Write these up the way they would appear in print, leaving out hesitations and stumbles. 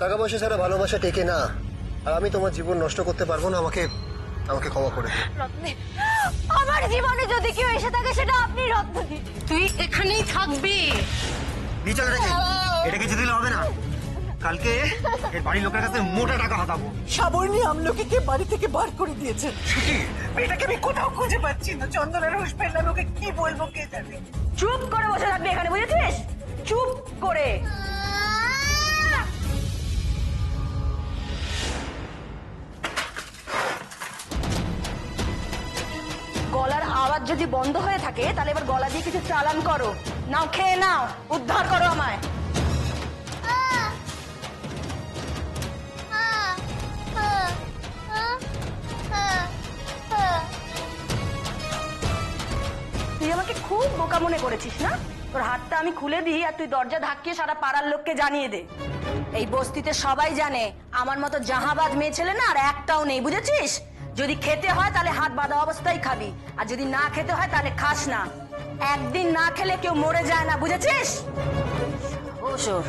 টাকা পয়সা ছাড়া ভালোবাসা টেকে না। আর আমি তোমার জীবন নষ্ট করতে পারবো না। আমাকে আমাকে ক্ষমা করে দিও। রত্নে, আমার জীবনে যদি কেউ এসে থাকে সেটা আপনি রত্নদি। তুই এখানেই থাকবি। চল রেখে এটা কিছু দিলে হবে না। কালকে এর বাড়ির লোকের কাছে মোটা টাকা হাতাবো। সাবর্ণী আমলকিকে বাড়ি থেকে বার করে দিয়েছেন। মেয়েটাকে আমি কোথাও খুঁজে পাচ্ছি না। চন্দনের হুঁশ পেলাম, ওকে কি বলবো কে জানে। চুপ করে বসে থাকবি এখানে, বুঝেছিস? চুপ করে। গলার আওয়াজ যদি বন্ধ হয়ে থাকে তাহলে এবার গলা দিয়ে কিছু চালান করো। নাও, খেয়ে নাও, উদ্ধার করো আমায়। তুই আমাকে খুব বোকা মনে করেছিস না? তোর হাতটা আমি খুলে দিই আর তুই দরজা ধাক্কিয়ে সারা পাড়ার লোককে জানিয়ে দে। এই বস্তিতে সবাই জানে আমার মতো জাহাবাজ মেয়ে ছেলে না আর একটাও নেই, বুঝেছিস? যদি খেতে হয় তাহলে হাত বাঁধা অবস্থায় খাবি, আর যদি না খেতে হয় তাহলে খাস না। একদিন না খেলে কেউ মরে যায় না, বুঝেছিস? ওসব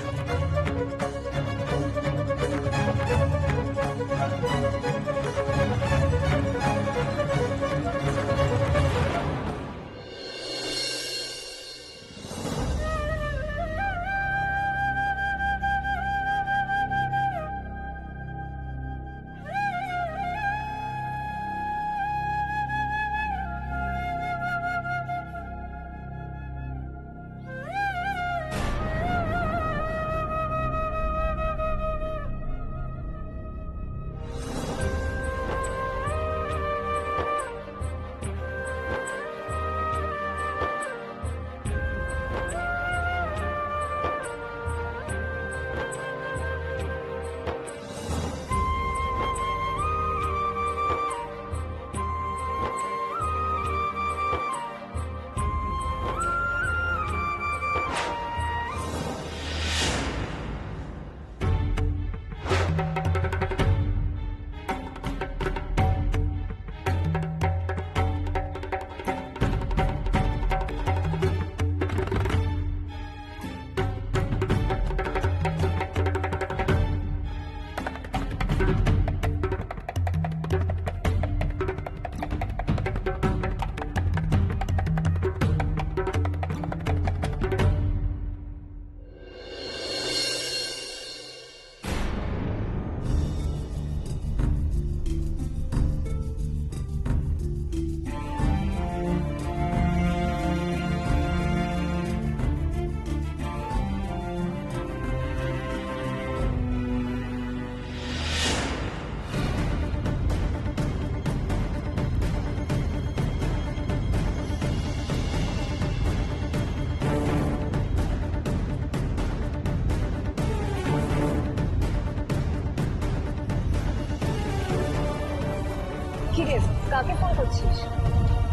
কি রে, কাকে ফোন করছিস?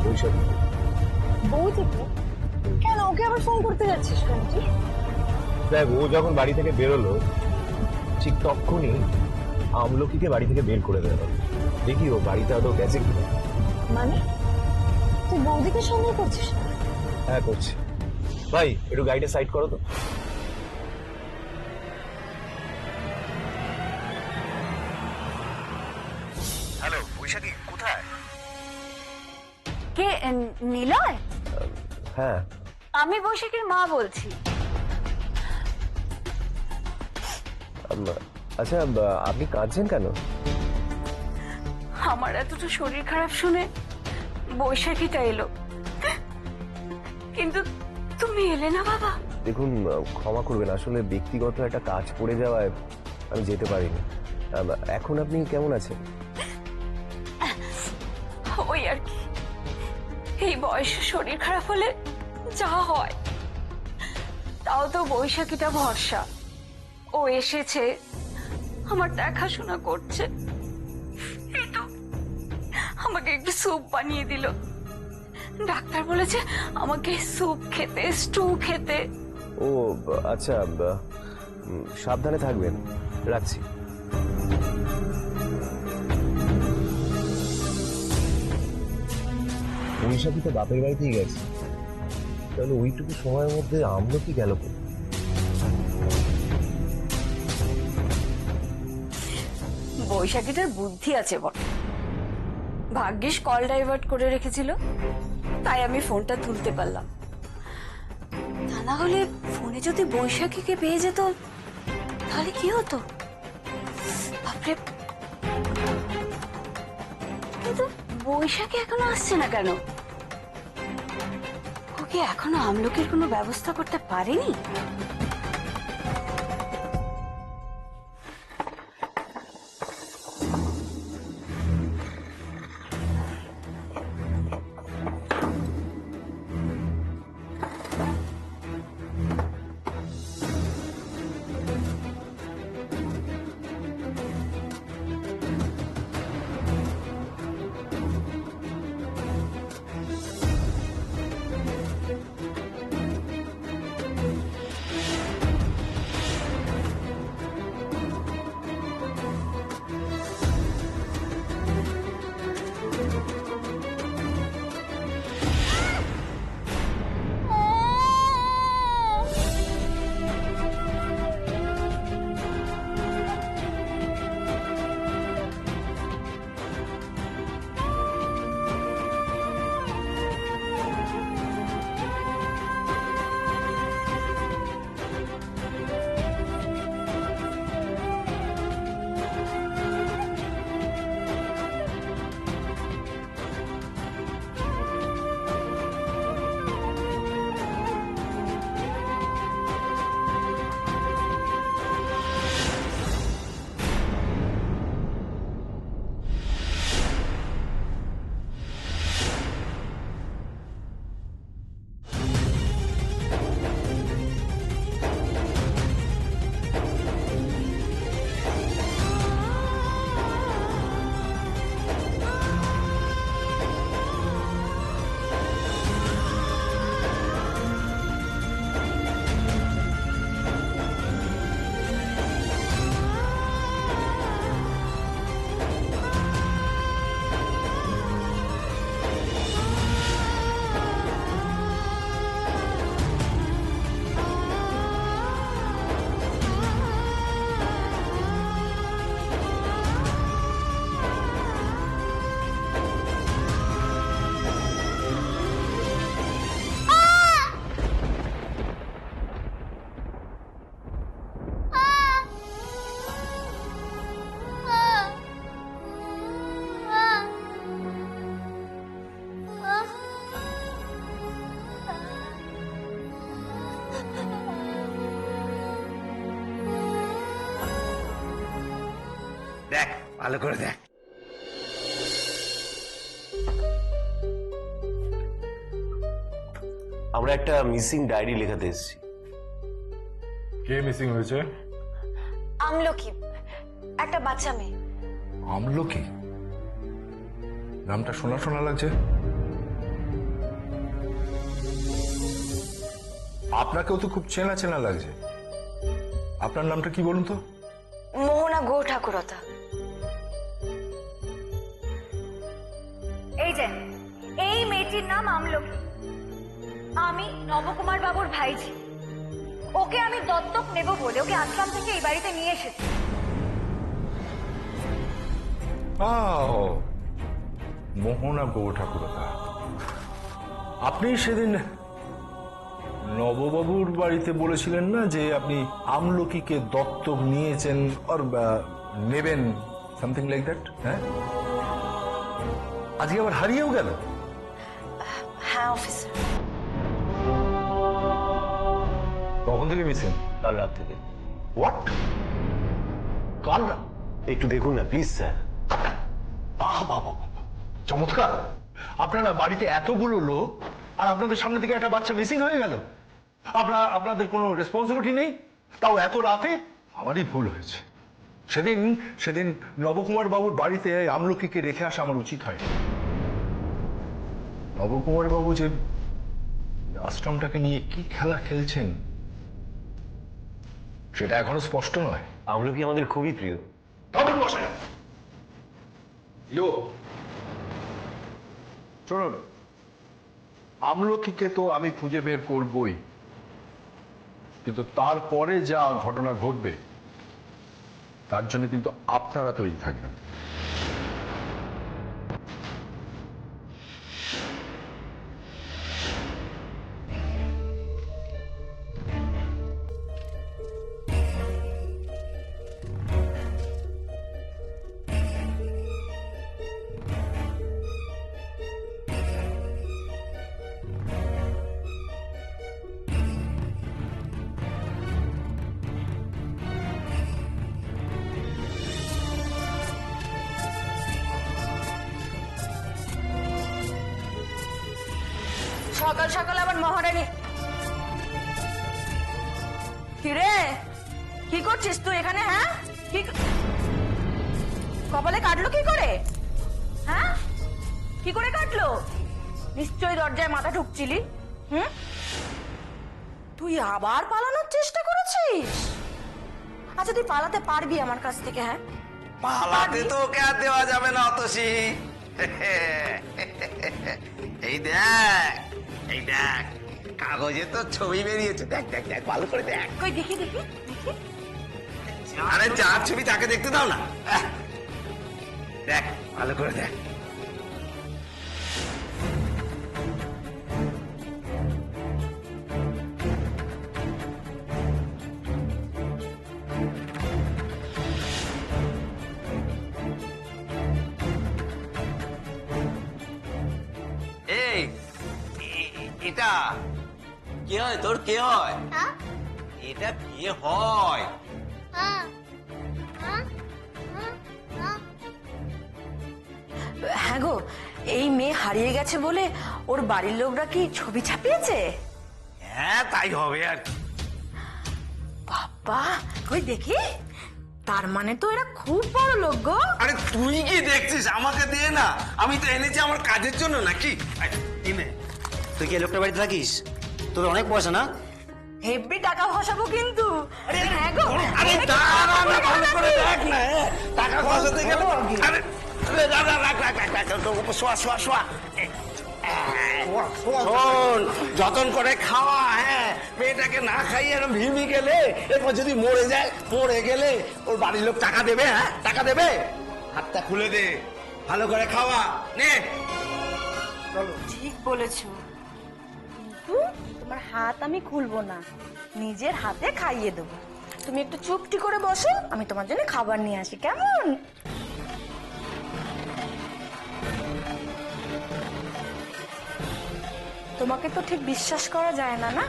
বৈশাখী, বৌদিকে? কেন, ওকে আবার ফোন করতে যাচ্ছিস কেন তুই? দেখ, ও যখন বাড়ি থেকে বেরোলো ঠিক তখনই আমলকিকে বাড়ি থেকে বের করে দেওয়া হলো। দেখি ও বাড়িতে আদৌ গেছে কিনা। মানে তুই বৌদিকে সন্দেহ করছিস? হ্যাঁ করছি। ভাই একটু গাড়িটা সাইড করো তো। হ্যালো বৈশাখী, কোথায়? কে? নিলয়? হ্যাঁ। আমি বৈশাখীর মা বলছি। আচ্ছা, আপনি কাঁদছেন কেন? আমার এতটা শরীর খারাপ শুনে বৈশাখীটা এলো, কিন্তু তুমি এলে না বাবা। দেখুন, ক্ষমা করবেন, আসলে ব্যক্তিগত একটা কাজ পড়ে যাওয়ায় আমি যেতে পারিনি। এখন আপনি কেমন আছেন? ওই আর কি, এই বয়সে শরীর খারাপ হলে যা হয়। তাও তো বৈশাখীটা ভরসা, ও এসেছে, আমার দেখাশোনা করছে। এই তো আমাকে একটু স্যুপ বানিয়ে দিল। ডাক্তার বলেছে আমাকে স্যুপ খেতে, স্টু খেতে। ও আচ্ছা, সাবধানে থাকবেন, রাখছি। বৈশাখী তো বাপের বাড়িতেই গেছে, তাহলে ওইটুকু সময়ের মধ্যে আমলকি গেল কোথায়? বৈশাখীটার বুদ্ধি আছে বটে, ভাগ্যিস কল ডাইভার্ট করে রেখেছিল, তাই আমি ফোনটা তুলতে পারলাম। তা না হলে ফোনে যদি বৈশাখীকে পেয়ে যেত তাহলে কি হতো বাপরে। কিন্তু বৈশাখী এখনো আসছে না কেন? ও কি এখনো আমলকির কোনো ব্যবস্থা করতে পারেনি? দেখ, ভালো করে দেখ। আমরা একটা মিসিং ডায়েরি লেখাতে এসেছি। কে মিসিং হয়েছে? আমলকি, একটা বাচ্চা মেয়ে। আমলকি? নামটা শোনা শোনা লাগছে। আপনাকেও তো খুব চেনা চেনা লাগছে। আপনার নামটা কি বলুন তো? মোহনা গো ঠাকুরতা। এই যে এই মেয়েটির নাম আমলকি, আমি নবকুমার বাবুর ভাইজি। ওকে আমি দত্তক নেব বলে ওকে আশ্রম থেকে এই বাড়িতে নিয়ে এসেছি। মোহনা গো ঠাকুরতা, আপনি সেদিন নববাবুর বাড়িতে বলেছিলেন না যে আপনি আমলকিকে দত্তক নিয়েছেন আর নেবেন, সামথিং লাইক দ্যাট। হ্যাঁ, আজকে আবার হারিয়েও গেল। হ্যাঁ অফিসার। কখন থেকে মিসিং? কাল রাত থেকে। হোয়াট? কাল? একটু দেখুন না প্লিজ স্যার। বাবা, চমৎকার! আপনারা বাড়িতে এতগুলো লোক আর আপনাদের সামনে থেকে একটা বাচ্চা মিসিং হয়ে গেল। আপনাদের কোনো রেসপন্সিবিলিটি নেই, তাও এত রাতে। আমারই ভুল হয়েছে। সেদিন নবকুমার বাবুর বাড়িতে আমলকিকে রেখে আসা আমার উচিত হয়। নবকুমার বাবু যে আশ্রমটাকে নিয়ে কি খেলা খেলছেন সেটা এখনো স্পষ্ট নয়। আমলকি আমাদের খুবই প্রিয়। শুনুন, আমলকিকে তো আমি খুঁজে বের করবই, কিন্তু তারপরে যা ঘটনা ঘটবে তার জন্য কিন্তু আপনারা তৈরি থাকবেন। সকাল সকাল আবার মহারানী। কিরে, কি করছিস তুই এখানে? হ্যাঁ, কপালে কাটলো কি করে? হ্যাঁ, কি করে কাটলো? নিশ্চয়ই দরজায় মাথা ঠুকছিলি। তুই আবার পালানোর চেষ্টা করেছিস? আচ্ছা, তুই পালাতে পারবি আমার কাছ থেকে? হ্যাঁ, পালাতে তো ওকে আর দেওয়া যাবে না অতসী। এই দেখ, এই দেখ, কাগজে তো ছবি বেরিয়েছে। দেখ দেখ দেখ, ভালো করে দেখ। কই দেখি দেখি দেখি। আরে যার ছবি তাকে দেখতে দাও না। দেখ, ভালো করে দেখ। এই এটা কে হয়? তোর কে হয়? এটা কে হয়? হ্যাঁ গো, এই মেয়ে হারিয়ে গেছে বলে ওর বাড়ির লোকরা কি ছবি ছাপিয়েছে? হ্যাঁ, তাই হবে আর কি। বাবা, কই দেখি। তার মানে তো এরা খুব বড় লোক গো। আরে তুই কি দেখছিস? আমাকে দিয়ে না, আমি তো এনেছি আমার কাজের জন্য নাকি। তুই কি লোকটা বাড়িতে থাকিস? তোর অনেক পয়সা না? হেব্বি টাকা ফসাবো কিন্তু। হ্যাঁ গো, আরে দাঁড়া না, ভালো করে দেখ না। টাকা ফসাতে গেলে আরে দাদা, রাখ রাখ রাখ রাখ, শোয়া শোয়া শোয়া। শোন, যতন করে খাওয়া। হ্যাঁ, মেয়েটাকে না খাইয়ে এরকম ভিড়ি গেলে, এরপর যদি মরে যায়, মরে গেলে ওর বাড়ির লোক টাকা দেবে? হ্যাঁ, টাকা দেবে। হাতটা খুলে দে, ভালো করে খাওয়া নে। ঠিক বলেছো, কিন্তু তোমার হাত আমি খুলবো না, নিজের হাতে খাইয়ে দেবো। তুমি একটু চুপটি করে বসো, আমি তোমার জন্য খাবার নিয়ে আসি, কেমন? তোমাকে তো ঠিক বিশ্বাস করা যায় না, না?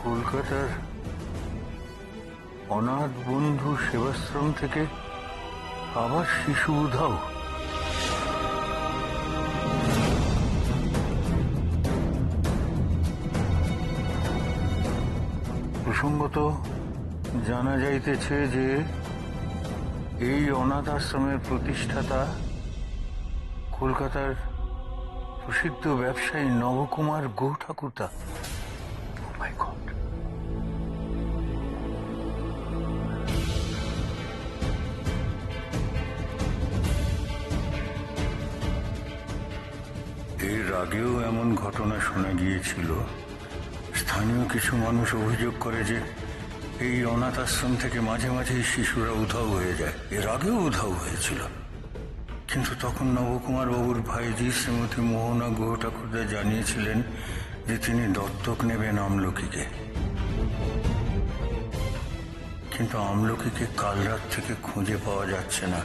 কলকাতার অনাথ বন্ধু সেবাশ্রম থেকে আবার শিশু উধাও। প্রসঙ্গত জানা যাইতেছে যে এই অনাথ আশ্রমের প্রতিষ্ঠাতা কলকাতার প্রসিদ্ধ ব্যবসায়ী নবকুমার গুহ ঠাকুরদা। Oh my God! এর আগেও এমন ঘটনা শোনা গিয়েছিল। স্থানীয় কিছু মানুষ অভিযোগ করে যে এই অনাথ আশ্রম থেকে মাঝে মাঝে শিশুরা উধাও হয়ে যায়। এর আগেও উধাও হয়েছিল, কিন্তু তখন নবকুমার বাবুর ভাইজি শ্রীমতী মোহনা গুহ ঠাকুরদা জানিয়েছিলেন যে তিনি দত্তক নেবেন আমলকিকে। কিন্তু আমলকিকে কাল রাত থেকে খুঁজে পাওয়া যাচ্ছে না।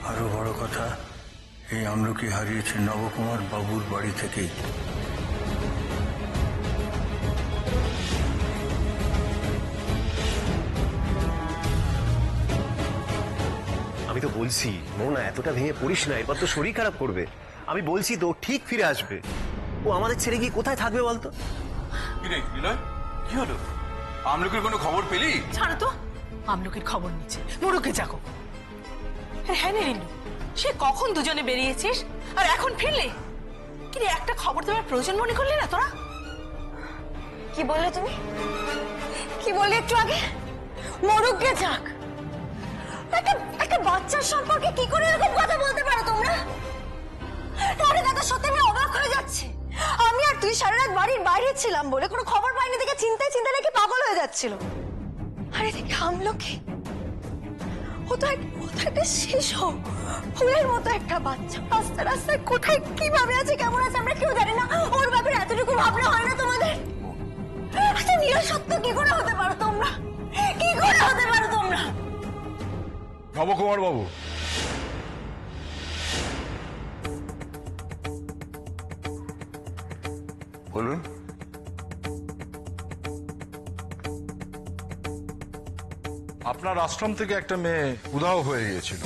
আরো বড় কথা, এই আমলকি হারিয়েছে নবকুমার বাবুর বাড়ি থেকেই। আমি তো বলছি মোহনা, এতটা ভেঙে পড়িস না, এরপর তো শরীর খারাপ করবে। আমি বলছি তো ঠিক ফিরে আসবে। ও আমাদের ছেড়ে গিয়ে কোথায় থাকবে বলতো? কি হলো? আমলকির কোনো খবর পেলি? ছাড়ো তো, আমলকির খবর নিচ্ছে মোড়কে যাকো। হ্যাঁ রে রিন্টু, সে কখন দুজনে বেরিয়েছিস আর এখন ফিরলে? কি রে, একটা খবর দেওয়ার প্রয়োজন মনে করলি না তোরা? কি বললে তুমি? কি বললে একটু আগে? মরুক গে যাক। একটা বাচ্চার সম্পর্কে কি করে এরকম কথা বলতে পারো তোমরা? আরে দাদা, সত্যি আমি অবাক হয়ে যাচ্ছি। আমি আর তুই সারা রাত বাড়ির বাইরে ছিলাম বলে কোনো খবর পাইনি দেখে চিন্তায় নাকি পাগল হয়ে যাচ্ছিল। আরে দেখে আমলকি, ও তো একটা শিশু, ফুলের মতো একটা বাচ্চা রাস্তায় কোথায় কিভাবে আছে, কেমন আছে আমরা কেউ জানি না। ওর ব্যাপারে এতটুকু ভাবনা হয় না তোমাদের? আচ্ছা, নিরাসত্য কি করে হতে পারো তোমরা? কি করে হতে পারো তোমরা? নবকুমার বাবু, বলুন। আপনার আশ্রম থেকে একটা মেয়ে উধাও হয়ে গিয়েছিল,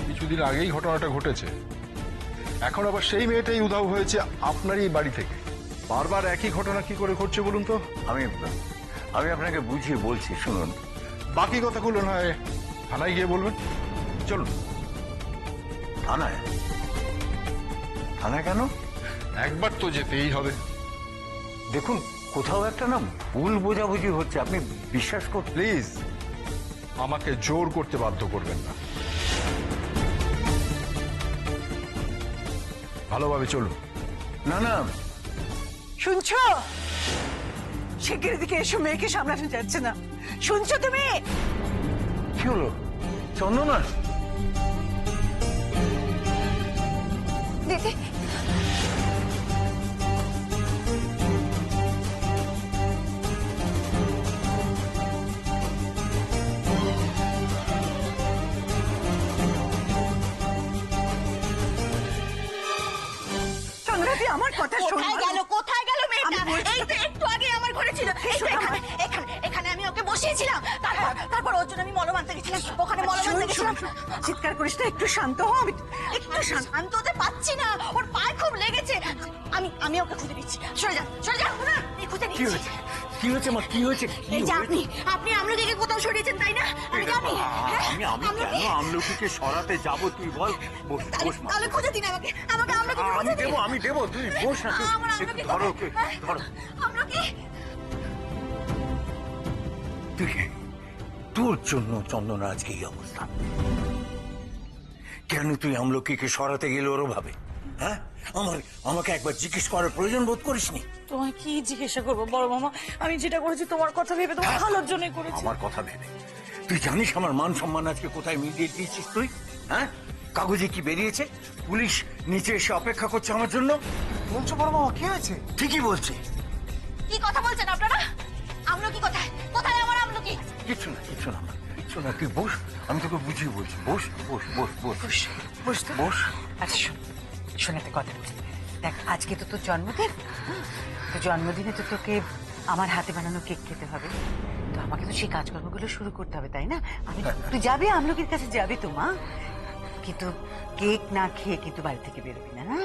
কিছুদিন আগেই ঘটনাটা ঘটেছে। এখন আবার সেই মেয়েটাই উধাও হয়েছে আপনারই বাড়ি থেকে। বারবার একই ঘটনা কি করে ঘটছে বলুন তো? আমি আপনাকে বুঝিয়ে বলছি, শুনুন। বাকি কথাগুলো নয় থানায় গিয়ে বলবেন। চলুন। থানায়? থানায় কেন? একবার তো যেতেই হবে। দেখুন, কোথাও একটা না ভুল বোঝাবুঝি হচ্ছে, আপনি বিশ্বাস করুন। প্লিজ আমাকে জোর করতে বাধ্য করবেন না, ভালোভাবে চলুন। না না, শুনছো? শিগগির দিকে এসো, মেয়েকে সামলানো যাচ্ছে না। শুনছো তুমি? কি হলো চন্দনা? দিদি, চন্দ্রা, তুই আমার কথা শোন। কোথায় গেল মেয়েটা? এই তো একটু আগে আমার ঘরে ছিল। এই তো এখানে আমি ওকে বসিয়েছিলাম। তারপর ওর জন্য আমি মলম আনতে গেছিলাম। ওখানে মলম আনতে গেছিলাম। চিৎকার করিস না, একটু শান্ত হ। একটু শান্ত। শান্ত হতে পারছি না, ওর পায়ে খুব লেগেছে। আমি ওকে খুঁজে দিচ্ছি। সরে যা আমি খুঁজে কি দিচ্ছি। হয়েছে? কি হয়েছে মা? কি হয়েছে? এই যে আপনি আমলকিকে কোথাও সরিয়েছেন, তাই না? আমি জানি। আমি কেন আমলকিকে সরাতে যাব? তুই বল। বস মা। তাহলে খুঁজে দিন আমাকে আমলকিকে খুঁজে দিন। আমি দেবো, তুই বস না। আমার একটু আমলকি ধরো কোথায়? ওকে, ধরো। আমলকি, তুই তোর জন্য চন্দনা আজকে এই অবস্থা। কেন তুই আমলকিকে সরাতে গেলে ওরও ভাবে? হ্যাঁ, আমাকে একবার জিজ্ঞেস করার প্রয়োজন বোধ করিসনি? তোমায় কি জিজ্ঞাসা করবো বড় মামা? আমি যেটা করেছি তোমার কথা ভেবে, তোমার ভালোর জন্যই করেছি। আমার কথা ভেবে? তুই জানিস আমার মান সম্মান আজকে কোথায় মিলিয়ে দিয়েছিস তুই? হ্যাঁ, কাগজে কি বেরিয়েছে? পুলিশ নিচে এসে অপেক্ষা করছে আমার জন্য। বলছো বড় মামা, কি হয়েছে? ঠিকই বলছে। কি কথা বলছেন আপনারা? আমলকি কোথায়? কোথায় আমার আমলকি? কিছু না তুই বস, আমি তোকে বুঝিয়ে বলছি। বস বস বস বস বস তো। বস। আচ্ছা শোন একটা কথা। দেখ, আজকে তো তোর জন্মদিন। তো জন্মদিনে তো তোকে আমার হাতে বানানো কেক খেতে হবে। তো আমাকে তো সেই কাজকর্মগুলো শুরু করতে হবে, তাই না? তুই যাবি আমলকির কাছে, যাবি তো মা, কিন্তু কেক না খেয়ে কিন্তু বাড়ি থেকে বেরোবি না, না?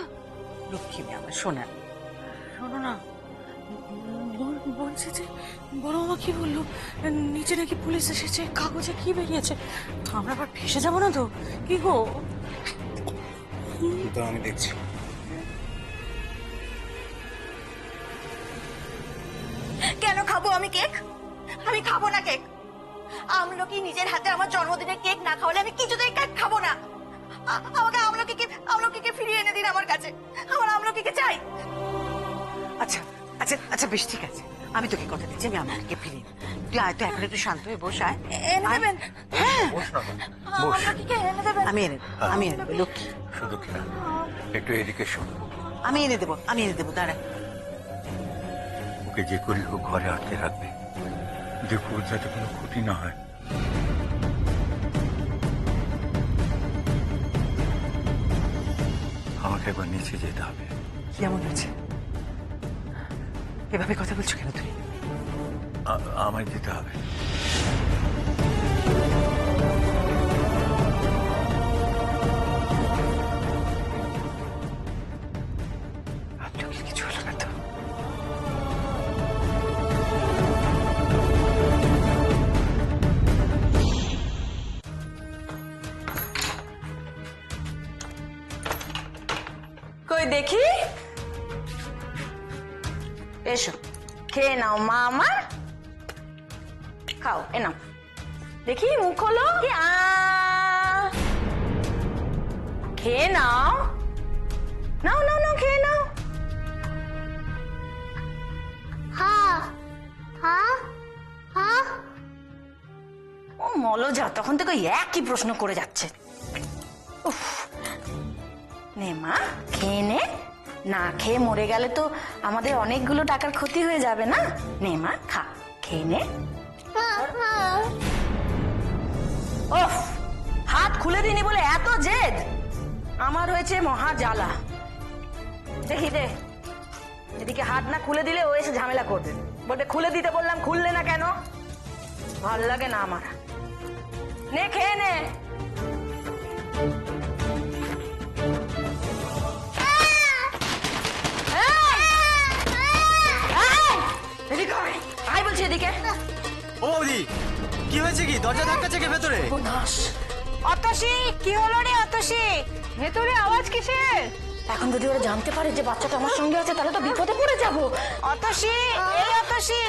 লক্ষ্মী মেয়ে আমার, শোনা। শোনো না, বলছে যে বড় মামা কি বললো, নিচে নাকি পুলিশ এসেছে, কাগজে কি বেরিয়েছে, আমরা আবার ফেসে যাবো না তো? কি গো? আমি দেখছি। কেন খাবো আমি কেক? আমি খাবো না কেক। আমলকি নিজের হাতে আমার জন্মদিনের কেক না খাওয়ালে আমি কিছুতেই কেক খাবো না। আমাকে আমলকিকে ফিরিয়ে এনে দিন আমার কাছে। আমার আমলকিকে চাই। আচ্ছা আচ্ছা আচ্ছা, বেশ, ঠিক আছে, আমি তোকে কথা দিচ্ছি, আমি আমলকিকে ফিরিয়ে নেব। তুই আয় তো, এখন একটু শান্ত হয়ে বস। আয়, এনে দেবেন? হ্যাঁ, বস না, বস। আমলকিকে এনে দেবেন? আমি এনে দেবো লক্ষ্মী, শুধু কি না, একটু এদিকে শোন। আমি এনে দেবো, দাঁড়া। ওকে যে করি হোক ঘরে আটকে রাখবে, দেখো ওর যাতে কোনো ক্ষতি না হয়। আমাকে একবার নিচে যেতে হবে। কেমন আছে? এভাবে কথা বলছো কেন তুমি? আমায় যেতে হবে। আমলকির কিছু হলো না তো? কই দেখি। এসো। খেয়ে নাও মা আমার, খাও এ নাও, দেখি মুখ খোলো কি খেয়ে নাও, নাও নাও নাও খেয়ে নাও। ও মলজা তখন থেকে ওই একই প্রশ্ন করে যাচ্ছে। উফ, নে মা খেয়ে নে, না খেয়ে মরে গেলে তো আমাদের অনেকগুলো টাকার ক্ষতি হয়ে যাবে না। নে মা খা, খেয়ে নে। ওফ, হাত খুলে দিনি বলে এত জেদ, আমার হয়েছে মহা জ্বালা। দেখি দে, এদিকে হাত না খুলে দিলে ও এসে ঝামেলা করবে, বলবে খুলে দিতে বললাম খুললে না কেন। ভাল লাগে না আমার। নে খেয়ে নে। এদিকে আয়, আয় বলছি এদিকে। ও বৌদি কি হয়েছে, কি দরজা ধাক্কাচ্ছে কে ভেতরে? অতসী কি হলো রে অতসী, ভেতরে আওয়াজ কিসের? এখন যদি ওরা জানতে পারে যে বাচ্চাটা আমার সঙ্গে আছে তাহলে তো বিপদে পড়ে যাবো। অতসী, এই অতসী,